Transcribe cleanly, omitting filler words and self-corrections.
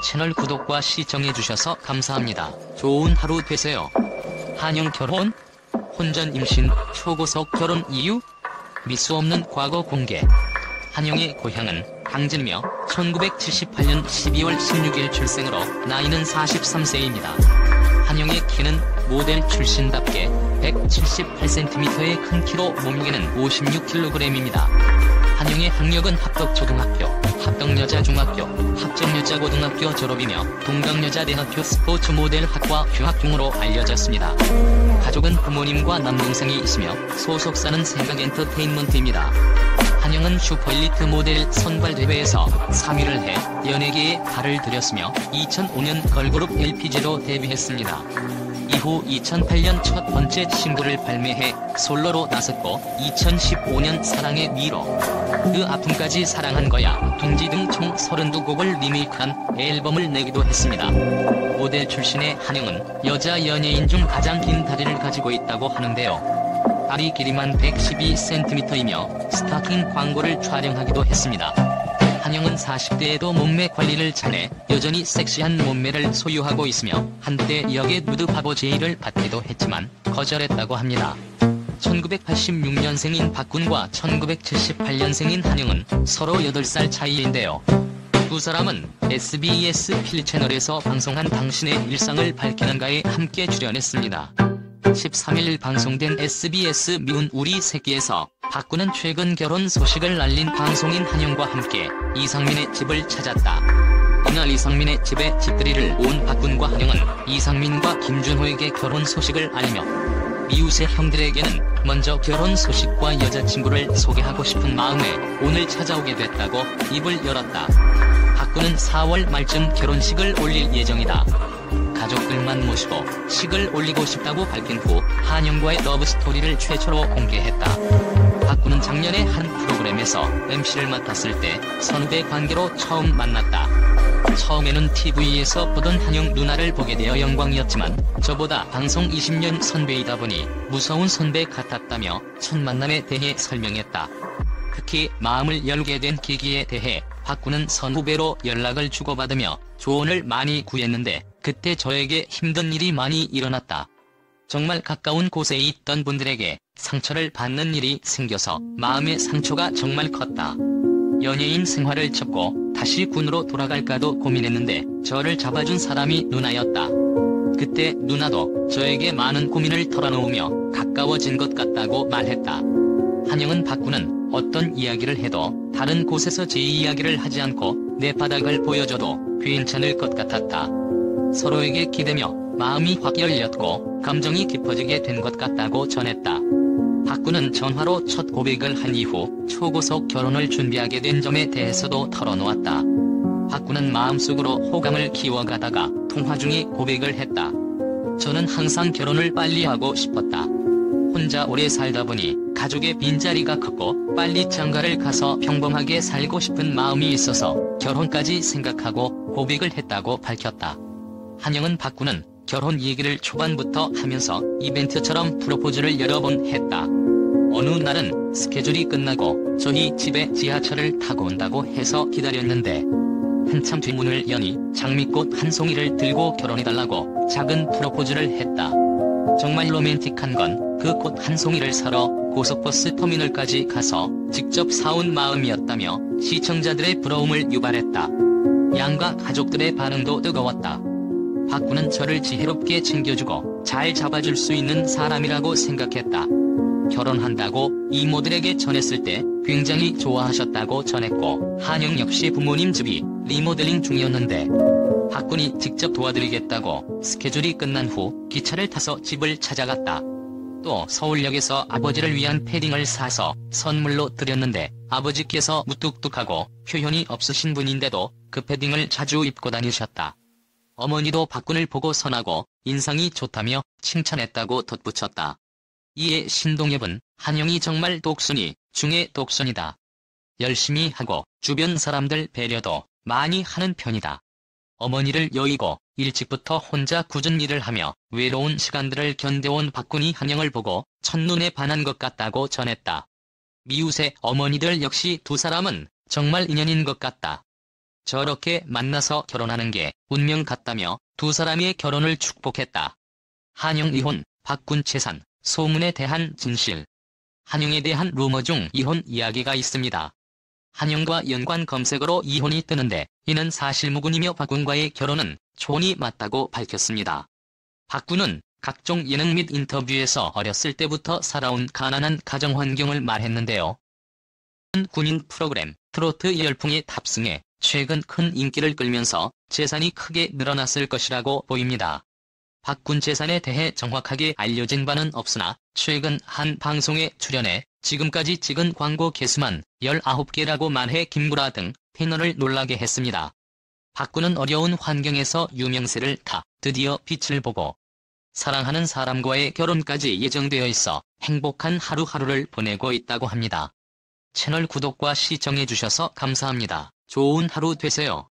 채널 구독과 시청해주셔서 감사합니다. 좋은 하루 되세요. 한영 결혼? 혼전 임신, 초고속 결혼 이유? 미수 없는 과거 공개. 한영의 고향은 당진이며 1978년 12월 16일 출생으로 나이는 43세입니다. 한영의 키는 모델 출신답게 178cm의 큰 키로 몸무게는 56kg입니다. 한영의 학력은 합덕초등학교, 합덕여자중학교, 합정여자고등학교 졸업이며 동강여자대학교 스포츠 모델학과 휴학 중으로 알려졌습니다. 가족은 부모님과 남동생이 있으며 소속사는 생각엔터테인먼트입니다. 한영은 슈퍼엘리트 모델 선발대회에서 3위를 해 연예계에 발을 들였으며 2005년 걸그룹 LPG로 데뷔했습니다. 이후 2008년 첫 번째 싱글을 발매해 솔로로 나섰고 2015년 사랑의 미로, 그 아픔까지 사랑한 거야, 둥지 등 총 32곡을 리메이크한 앨범을 내기도 했습니다. 모델 출신의 한영은 여자 연예인 중 가장 긴 다리를 가지고 있다고 하는데요. 다리 길이만 112cm이며 스타킹 광고를 촬영하기도 했습니다. 한영은 40대에도 몸매 관리를 잘해 여전히 섹시한 몸매를 소유하고 있으며 한때 역의 누드 바보 제의를 받기도 했지만 거절했다고 합니다. 1986년생인 박군과 1978년생인 한영은 서로 8살 차이인데요. 두 사람은 SBS 필채널에서 방송한 당신의 일상을 밝히는가에 함께 출연했습니다. 13일 방송된 SBS 미운 우리 새끼에서 박군은 최근 결혼 소식을 알린 방송인 한영과 함께 이상민의 집을 찾았다. 이날 이상민의 집에 집들이를 온 박군과 한영은 이상민과 김준호에게 결혼 소식을 알리며 미우새 형들에게는 먼저 결혼 소식과 여자친구를 소개하고 싶은 마음에 오늘 찾아오게 됐다고 입을 열었다. 박군은 4월 말쯤 결혼식을 올릴 예정이다. 가족들만 모시고 식을 올리고 싶다고 밝힌 후 한영과의 러브스토리를 최초로 공개했다. 박군은 작년에 한 프로그램에서 MC를 맡았을 때 선후배 관계로 처음 만났다. 처음에는 TV에서 보던 한영 누나를 보게 되어 영광이었지만 저보다 방송 20년 선배이다 보니 무서운 선배 같았다며 첫 만남에 대해 설명했다. 특히 마음을 열게 된 계기에 대해 박군은 선후배로 연락을 주고받으며 조언을 많이 구했는데 그때 저에게 힘든 일이 많이 일어났다. 정말 가까운 곳에 있던 분들에게 상처를 받는 일이 생겨서 마음의 상처가 정말 컸다. 연예인 생활을 접고 다시 군으로 돌아갈까도 고민했는데 저를 잡아준 사람이 누나였다. 그때 누나도 저에게 많은 고민을 털어놓으며 가까워진 것 같다고 말했다. 한영은 박군은 어떤 이야기를 해도 다른 곳에서 제 이야기를 하지 않고 내 바닥을 보여줘도 괜찮을 것 같았다. 서로에게 기대며 마음이 확 열렸고 감정이 깊어지게 된 것 같다고 전했다. 박군은 전화로 첫 고백을 한 이후 초고속 결혼을 준비하게 된 점에 대해서도 털어놓았다. 박군은 마음속으로 호감을 키워가다가 통화 중에 고백을 했다. 저는 항상 결혼을 빨리 하고 싶었다. 혼자 오래 살다 보니 가족의 빈자리가 컸고 빨리 장가를 가서 평범하게 살고 싶은 마음이 있어서 결혼까지 생각하고 고백을 했다고 밝혔다. 한영은 박군은 결혼 얘기를 초반부터 하면서 이벤트처럼 프로포즈를 여러 번 했다. 어느 날은 스케줄이 끝나고 저희 집에 지하철을 타고 온다고 해서 기다렸는데 한참 뒤 문을 여니 장미꽃 한 송이를 들고 결혼해달라고 작은 프로포즈를 했다. 정말 로맨틱한 건 그 꽃 한 송이를 사러 고속버스 터미널까지 가서 직접 사온 마음이었다며 시청자들의 부러움을 유발했다. 양가 가족들의 반응도 뜨거웠다. 박군은 저를 지혜롭게 챙겨주고 잘 잡아줄 수 있는 사람이라고 생각했다. 결혼한다고 이모들에게 전했을 때 굉장히 좋아하셨다고 전했고 한영 역시 부모님 집이 리모델링 중이었는데 박군이 직접 도와드리겠다고 스케줄이 끝난 후 기차를 타서 집을 찾아갔다. 또 서울역에서 아버지를 위한 패딩을 사서 선물로 드렸는데 아버지께서 무뚝뚝하고 표현이 없으신 분인데도 그 패딩을 자주 입고 다니셨다. 어머니도 박군을 보고 선하고 인상이 좋다며 칭찬했다고 덧붙였다. 이에 신동엽은 한영이 정말 똑순이 중에 똑순이다. 열심히 하고 주변 사람들 배려도 많이 하는 편이다. 어머니를 여의고 일찍부터 혼자 굳은 일을 하며 외로운 시간들을 견뎌온 박군이 한영을 보고 첫눈에 반한 것 같다고 전했다. 미우새 어머니들 역시 두 사람은 정말 인연인 것 같다. 저렇게 만나서 결혼하는 게 운명 같다며 두 사람의 결혼을 축복했다. 한영 이혼, 박군 재산, 소문에 대한 진실. 한영에 대한 루머 중 이혼 이야기가 있습니다. 한영과 연관 검색어로 이혼이 뜨는데 이는 사실무근이며 박군과의 결혼은 초혼이 맞다고 밝혔습니다. 박군은 각종 예능 및 인터뷰에서 어렸을 때부터 살아온 가난한 가정 환경을 말했는데요. 군인 프로그램 트로트 열풍에 탑승해 최근 큰 인기를 끌면서 재산이 크게 늘어났을 것이라고 보입니다. 박군 재산에 대해 정확하게 알려진 바는 없으나 최근 한 방송에 출연해 지금까지 찍은 광고 개수만 19개라고 말해 김구라 등 패널을 놀라게 했습니다. 박군은 어려운 환경에서 유명세를 타 드디어 빛을 보고 사랑하는 사람과의 결혼까지 예정되어 있어 행복한 하루하루를 보내고 있다고 합니다. 채널 구독과 시청해주셔서 감사합니다. 좋은 하루 되세요.